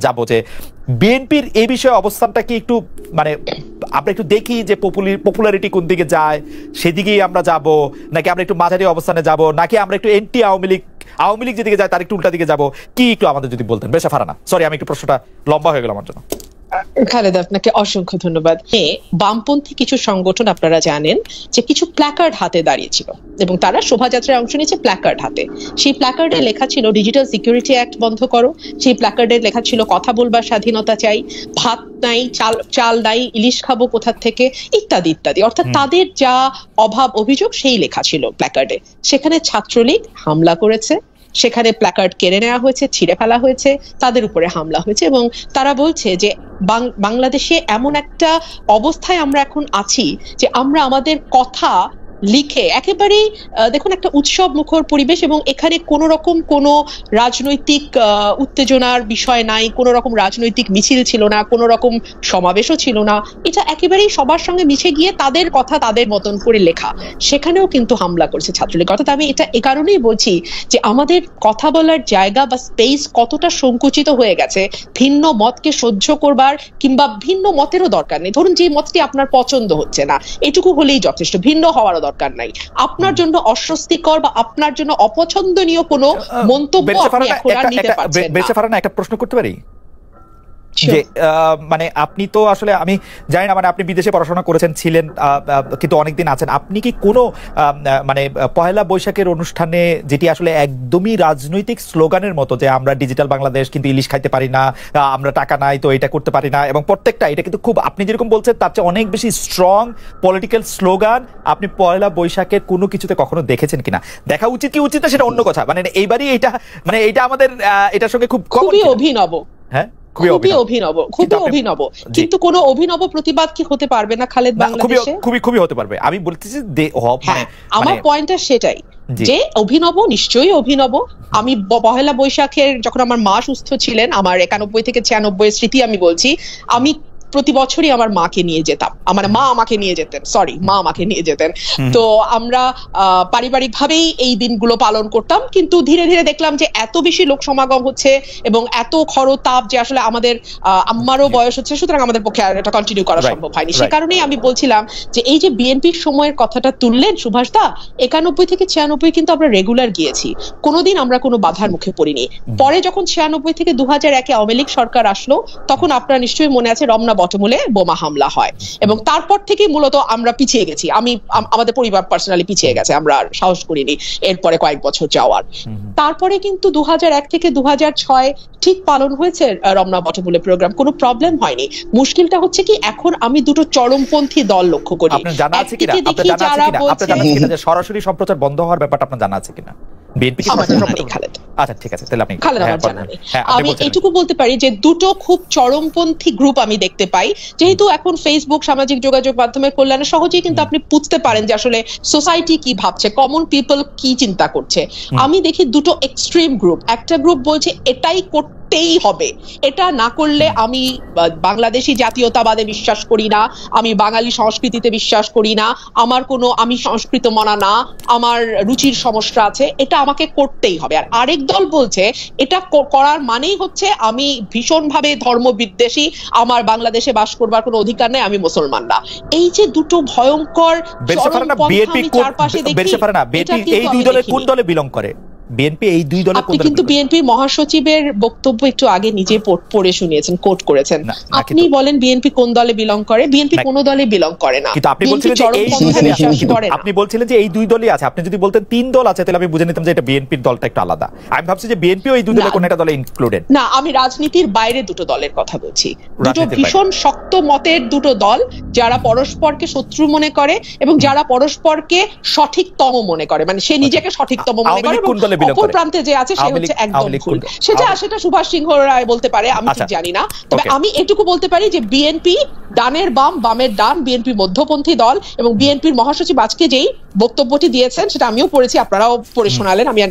যাবো যে বিএনপির এই বিষয়ে অবস্থানটা কি একটু মানে আমরা একটু দেখি যে পপুলারিটি কোন দিকে যায় সেদিকেই আমরা যাব, নাকি আমরা একটু মাঝারি অবস্থানে যাব, নাকি আমরা একটু এন্টি আওয়ামী লীগ যেদিকে যায় তার একটু উল্টা দিকে যাব, কি একটু আমাদের যদি বলতেন। বেশা ফারানা, সরি আমি একটু প্রশ্নটা লম্বা হয়ে গেল আমার জন্য। খালেদ, আপনাকে অসংখ্য ধন্যবাদ। বামপন্থী কিছু সংগঠন আপনারা জানেন যে কিছু প্ল্যাকার্ড হাতে দাঁড়িয়েছিল এবং তারা শোভাযাত্রায় অংশ নিয়েছে প্ল্যাকার্ড হাতে। সেই প্ল্যাকার্ডে লেখা ছিল ডিজিটাল সিকিউরিটি অ্যাক্ট বন্ধ করো, সেই প্ল্যাকার্ডে লেখা ছিল কথা বলবার স্বাধীনতা চাই, ভাত নাই, চাল নাই, ইলিশ খাবো কোথা থেকে, ইত্যাদি ইত্যাদি। অর্থাৎ তাদের যা অভাব অভিযোগ সেই লেখা ছিল প্ল্যাকার্ডে। সেখানে ছাত্রলীগ হামলা করেছে, সেখানে প্ল্যাকার্ড কেড়ে নেওয়া হয়েছে, ছিঁড়ে ফেলা হয়েছে, তাদের উপরে হামলা হয়েছে এবং তারা বলছে যে বাংলাদেশে এমন একটা অবস্থায় আমরা এখন আছি যে আমরা আমাদের কথা লিখে একেবারেই দেখুন একটা উৎসব মুখর পরিবেশ এবং এখানে কোনো রকম কোনো রাজনৈতিক উত্তেজনার বিষয় নাই, কোনো রকম রাজনৈতিক মিছিল ছিল না, কোনো রকম সমাবেশও ছিল না। এটা একেবারেই সবার সঙ্গে মিশে গিয়ে তাদের কথা তাদের মতন করে লেখা। সেখানেও কিন্তু হামলা করেছে ছাত্রলীগ। অর্থাৎ আমি এটা এ কারণেই বলছি যে আমাদের কথা বলার জায়গা বা স্পেস কতটা সংকুচিত হয়ে গেছে। ভিন্ন মতকে সহ্য করবার কিংবা ভিন্ন মতেরও দরকার নেই। ধরুন যে মতটি আপনার পছন্দ হচ্ছে না, এটুকু হলেই যথেষ্ট, ভিন্ন হওয়ারও দরকার নাই। আপনার জন্য অস্বস্তিকর বা আপনার জন্য অপছন্দনীয় কোনো মন্তব্য আপনি এখন আর নিতে পারছেন না। বেশা ফারানা, একটা প্রশ্ন করতে পারি? যে মানে আপনি তো আসলে আমি জানি না, মানে আপনি বিদেশে পড়াশোনা করেছেন, ছিলেন কিন্তু অনেকদিন আছেন, আপনি কি কোনো মানে পয়লা বৈশাখের অনুষ্ঠানে যেটি আসলে একদমই রাজনৈতিক স্লোগানের মতো যে আমরা ডিজিটাল বাংলাদেশ কিন্তু ইলিশ খাইতে পারি না, আমরা টাকা নাই তো এটা করতে পারি না, এবং প্রত্যেকটা এটা কিন্তু খুব আপনি যেরকম বলছেন তার চেয়ে অনেক বেশি স্ট্রং পলিটিক্যাল স্লোগান আপনি পয়লা বৈশাখের কোনো কিছুতে কখনো দেখেছেন কিনা? দেখা উচিত কি উচিত না সেটা অন্য কথা, মানে এইবারই এটা মানে এটা আমাদের এটার সঙ্গে খুবই অভিনব। হ্যাঁ, খুবই অভিনব, কিন্তু কোন অভিনব প্রতিবাদ কি হতে পারবে না খালেদ বাংলাদেশে? খুবই হতে পারবে। আমি বলতেছি আমার পয়েন্টটা সেটাই যে অভিনব, নিশ্চয়ই অভিনব। আমি পহেলা বৈশাখের যখন আমার মা সুস্থ ছিলেন, আমার 91 থেকে 96 স্মৃতি আমি বলছি, আমি প্রতি বছরই আমার মাকে নিয়ে যেতাম, আমার মা আমাকে নিয়ে যেতেন, মা আমাকে নিয়ে যেতেন। তো আমরা পারিবারিক ভাবেই এই দিনগুলো পালন করতাম, কিন্তু ধীরে ধীরে দেখলাম যে এত বেশি লোক সমাগম হচ্ছে এবং এত খরতাপ যে আসলে আমাদের আম্মারও বয়স হচ্ছে, সুতরাং আমাদের পক্ষে আর এটা কন্টিনিউ করা সম্ভব হয়নি। সে কারণেই আমি বলছিলাম যে এই যে বিএনপির সময়ের কথাটা তুললেন সুভাষ দা, 91 থেকে 96 কিন্তু আমরা রেগুলার গিয়েছি, কোনোদিন আমরা কোনো বাধার মুখে পড়িনি। পরে যখন 96 থেকে 2001 আওয়ামী লীগ সরকার আসলো, তখন আপনার নিশ্চয়ই মনে আছে রমনা বটমূলে বোমা হামলা হয় এবং তারপর থেকে মূলত আমরা পিছিয়ে গেছি। আমাদের পরিবার পার্সোনালি পিছিয়ে গেছে, আমরা আর সাহস করিনি এরপরে কয়েক বছর যাওয়ার। তারপরে কিন্তু 2001 থেকে 2006 ঠিক পালন হয়েছে রমনা বটমূলে প্রোগ্রাম, কোনো প্রবলেম হয়নি। মুশকিলটা হচ্ছে কি এখন আমি দুটো চরমপন্থী দল লক্ষ্য করি। সরাসরি সম্প্রচার বন্ধ হওয়ার ব্যাপারটা আপনার জানা আছে কিনা? আমি এটুকু বলতে পারি যে দুটো খুব চরমপন্থী গ্রুপ আমি দেখতে পাই, যেহেতু এখন ফেসবুক, সামাজিক যোগাযোগ মাধ্যমের কল্যাণে সহজেই কিন্তু আপনি বুঝতে পারেন যে আসলে সোসাইটি কি ভাবছে, কমন পিপল কি চিন্তা করছে। আমি দেখি দুটো এক্সট্রিম গ্রুপ। একটা গ্রুপ বলছে এটাই করতেই হবে, এটা না করলে আমি বাংলাদেশি জাতীয়তাবাদে বিশ্বাস করি না, আমি বাঙালি সংস্কৃতিতে বিশ্বাস করি না, আমি সংস্কৃত মনা না, আমার রুচির সমস্যা আছে, এটা আমাকে করতেই হবে। আর আরেক দল বলছে এটা করার মানেই হচ্ছে আমি ভীষণভাবে ধর্ম বিদ্বেষী, আমার বাংলাদেশে বাস করবার কোনো অধিকার নেই, আমি মুসলমান না। এই যে দুটো ভয়ঙ্কর চারপাশে দেখি, এই দুই দলের কোন দলে বিলং করে বিএনপি? এই দুই দলে আপনি কিন্তু বিএনপির মহাসচিবের বক্তব্য একটু আগে নিজে পড়ে শুনিয়েছেন, কোট করেছেন। আপনি বলেন বিএনপি কোন দলে বিলং করে? বিএনপি কোন দলে বিলং করে না। কিন্তু আপনি বলছিলেন যে এই দুই দলই আছে। আপনি যদি বলতেন তিন দল আছে তাহলে আমি বুঝে নিতাম যে এটা বিএনপির দলটা একটু আলাদা। আমি ভাবছি যে বিএনপি ওই দুই দলে কোন একটা দলে ইনক্লুডেড না। আমি রাজনীতির বাইরে দুটো দলের কথা বলছি, দুটো ভীষণ শক্ত মতের দুটো দল, যারা পরস্পরকে শত্রু মনে করে এবং যারা পরস্পরকে সঠিকতম মনে করে, মানে সে নিজেকে সঠিকতম মনে করে, অপর প্রান্তে যে আছে সে হচ্ছে একদম ভুল। সেটা সুভাষ সিংহ রায় বলতে পারে, আমি ঠিক জানি না। তবে আমি এটুকু বলতে পারি যে বিএনপি ডানের বাম, বামের ডান, বিএনপি মধ্যপন্থী দল এবং বিএনপির মহাসচিব আজকে যেই বক্তব্যটি দিয়েছেন সেটা আমিও পড়েছি, আপনারাও পড়ে শোনালেন, আমি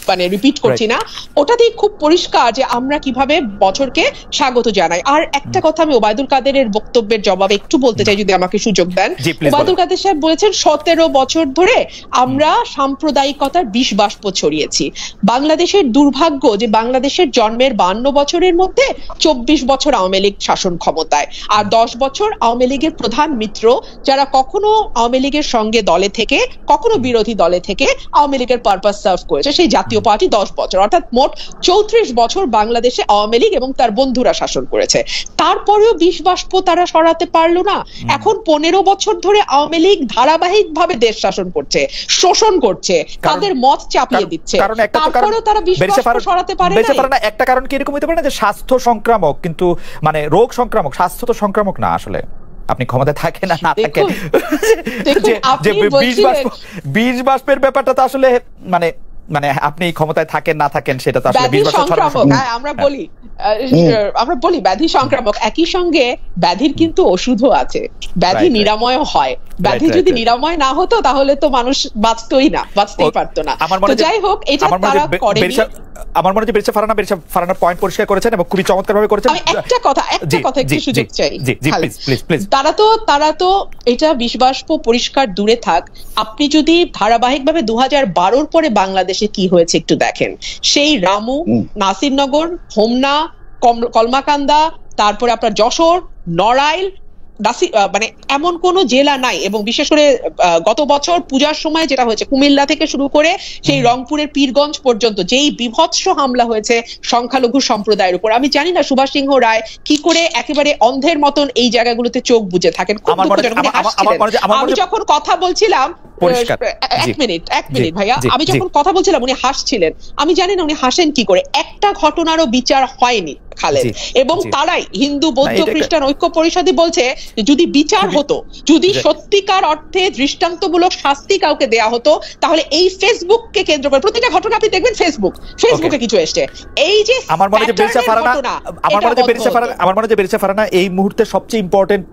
মানে রিপিট করছি না, ওটাতেই খুব পরিষ্কার যে আমরা কিভাবে বছরকে স্বাগত জানাই। আর একটা কথা আমি ওবায়দুল কাদেরের বক্তব্যের জবাবে একটু বলতে চাই, যদি আমাকে সুযোগ দেন। ওবায়দুল কাদের সাহেব বলেছেন 17 বছর ধরে আমরা সাম্প্রদায়িকতার বিষ বাষ্প ছড়িয়েছি। বাংলাদেশের দুর্ভাগ্য যে বাংলাদেশের জন্মের 52 বছরের মধ্যে 24 বছর আওয়ামী লীগ শাসন ক্ষমতায়, আর 10 বছর আওয়ামী লীগের প্রধান মিত্র যারা কখনো আওয়ামী লীগের সঙ্গে দলে থেকে কখনো বিরোধী দলে থেকে আওয়ামী লীগের পারপাস সার্ভ করেছে, সেই জাতীয় পার্টি 10 বছর, অর্থাৎ মোট 34 বছর বাংলাদেশে আওয়ামী লীগ এবং তার বন্ধুরা শাসন করেছে। তারপরেও বিষ বাষ্প তারা সরাতে পারলো না। এখন 15 বছর ধরে আওয়ামী লীগ ধারাবাহিকভাবে দেশ শাসন করছে, শোষণ করছে, তাদের মত চাপিয়ে দিচ্ছে, তারপরেও তারা বিষ বাষ্প সরাতে পারে না। একটা কারণ কি এরকম হতে পারে না যে স্বাস্থ্য সংক্রামক, কিন্তু মানে রোগ সংক্রামক, স্বাস্থ্য তো সংক্রামক না আসলে। আপনি ক্ষমতায় থাকেন না না থাকেন, যে বিষ বাষ্পের ব্যাপারটা তো আসলে মানে মানে আপনি ক্ষমতায় থাকেন না থাকেন সেটা তো আসলে ব্যাধি সংক্রামক। আমরা বলি ব্যাধি সংক্রামক, একই সঙ্গে ব্যাধির কিন্তু ওষুধও আছে, ব্যাধি নিরাময় হয়। ব্যাধি যদি নিরাময় না হতো তাহলে তো মানুষ বাঁচতেই পারতো না। তো যাই হোক, এটা তারা করেনি। আমার মনে হয় বেরিসা ফারহানা পয়েন্ট পরিষ্কার করেছেন এবং খুবই চমৎকারভাবে করেছেন। আমি একটা কথা একটু সুযোগ চাই। তারা তো এটা বিষ-বাষ্প পরিষ্কার দূরে থাক, আপনি যদি ধারাবাহিকভাবে 2012 পরে বাংলাদেশে কি হয়েছে একটু দেখেন, সেই রামু, নাসিরনগর, হোমনা, কলমাকান্দা, তারপরে আপনার যশোর, নড়াইল, মানে এমন কোন জেলা নাই। এবং বিশেষ করে গত বছর পূজার সময় যেটা হয়েছে, কুমিল্লা থেকে শুরু করে সেই রংপুরের পীরগঞ্জ পর্যন্ত যেই বিভৎস হামলা হয়েছে সংখ্যালঘু সম্প্রদায়ের উপর, আমি জানি না সুভাষ সিংহ রায় কি করে একেবারে অন্ধের মতন এই জায়গাগুলোতে চোখ বুজে থাকেন। আমি যখন কথা বলছিলাম, এক মিনিট ভাইয়া, আমি যখন কথা বলছিলাম উনি হাসছিলেন, আমি জানি না উনি হাসেন কি করে। একটা ঘটনারও বিচার হয়নি খালেদ, এবং তারাই হিন্দু বৌদ্ধ খ্রিস্টান ঐক্য পরিষদই বলছে যদি বিচার হতো, যদি সত্যিকার অর্থে দৃষ্টান্তমূলক শাস্তি কাউকে দেয়া হতো, তাহলে এই ফেসবুককে কেন্দ্র করে প্রতিটা ঘটনা আপনি দেখবেন ফেসবুকে কিছু এসছে। এই যে আমার মনে হয় বেরিসা ফারহানা এই মুহূর্তে সবচেয়ে ইম্পর্টেন্ট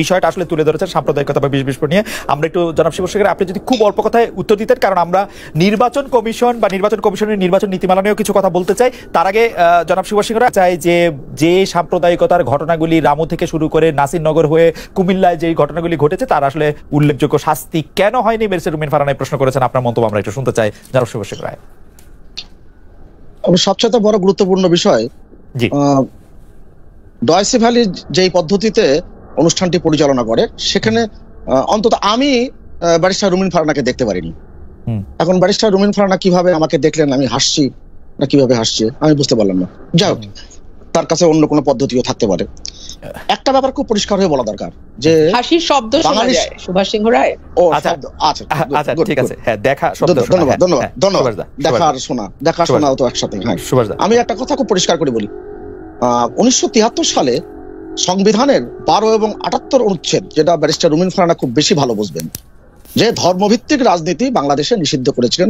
বিষয়টা আসলে তুলে ধরেছেন, সাম্প্রদায়িকতা বা বিষ বাষ্প নিয়ে। আমরা একটু জনাব শিবশেখর, আপনি যদি খুব অল্প কথায় উত্তর দিতেন, কারণ আমরা নির্বাচন কমিশন বা নির্বাচন কমিশনের নির্বাচন নীতিমালা নিয়েও কিছু কথা বলতে চাই। তার আগে জনাব শিবশেখর চাই যে সাম্প্রদায়িকতার ঘটনাগুলি রামু থেকে শুরু করে নাসিরনগর হয়ে কুমিল্লায় যে ঘটনাগুলি ঘটেছে তার আসলে উল্লেখযোগ্য শাস্তি কেন হয়নি, বেরিসা রুমিন ফারহানা প্রশ্ন করেছেন। আপনার মন্তব্য আমরা একটু শুনতে চাই জনাব শিবশেখর রায়। সবচেয়ে বড় গুরুত্বপূর্ণ বিষয়, ডয়েসে ভ্যালি যেই পদ্ধতিতে অনুষ্ঠানটি পরিচালনা করে, সেখানে অন্তত আমি ব্যারিস্টার রুমিন ফারহানাকে দেখতে পারিনি। এখন ব্যারিস্টার রুমিন ফারহানা কিভাবে আমাকে দেখলেন, আমি হাসছি না কিভাবে হাসছি আমি বুঝতে পারলাম না। যাই হোক, তার কাছে অন্য কোনো পদ্ধতিও থাকতে পারে। একটা ব্যাপার খুব পরিষ্কার হয়ে বলা দরকার যে হাসির শব্দ শোনা যায় সুভাষ সিংহ রায়। ও আচ্ছা ঠিক আছে, হ্যাঁ, দেখা শব্দ, ধন্যবাদ। দেখা শোনাও তো একসাথে। হ্যাঁ, আমি একটা কথা খুব পরিষ্কার করে বলি, 1973 সালে সংবিধানের 12 এবং 78 অনুচ্ছেদ, যেটা ব্যারিস্টার রুমিন ফারহানা খুব বেশি ভালো বুঝবেন, যে ধর্মভিত্তিক রাজনীতি বাংলাদেশে নিষিদ্ধ করেছিলেন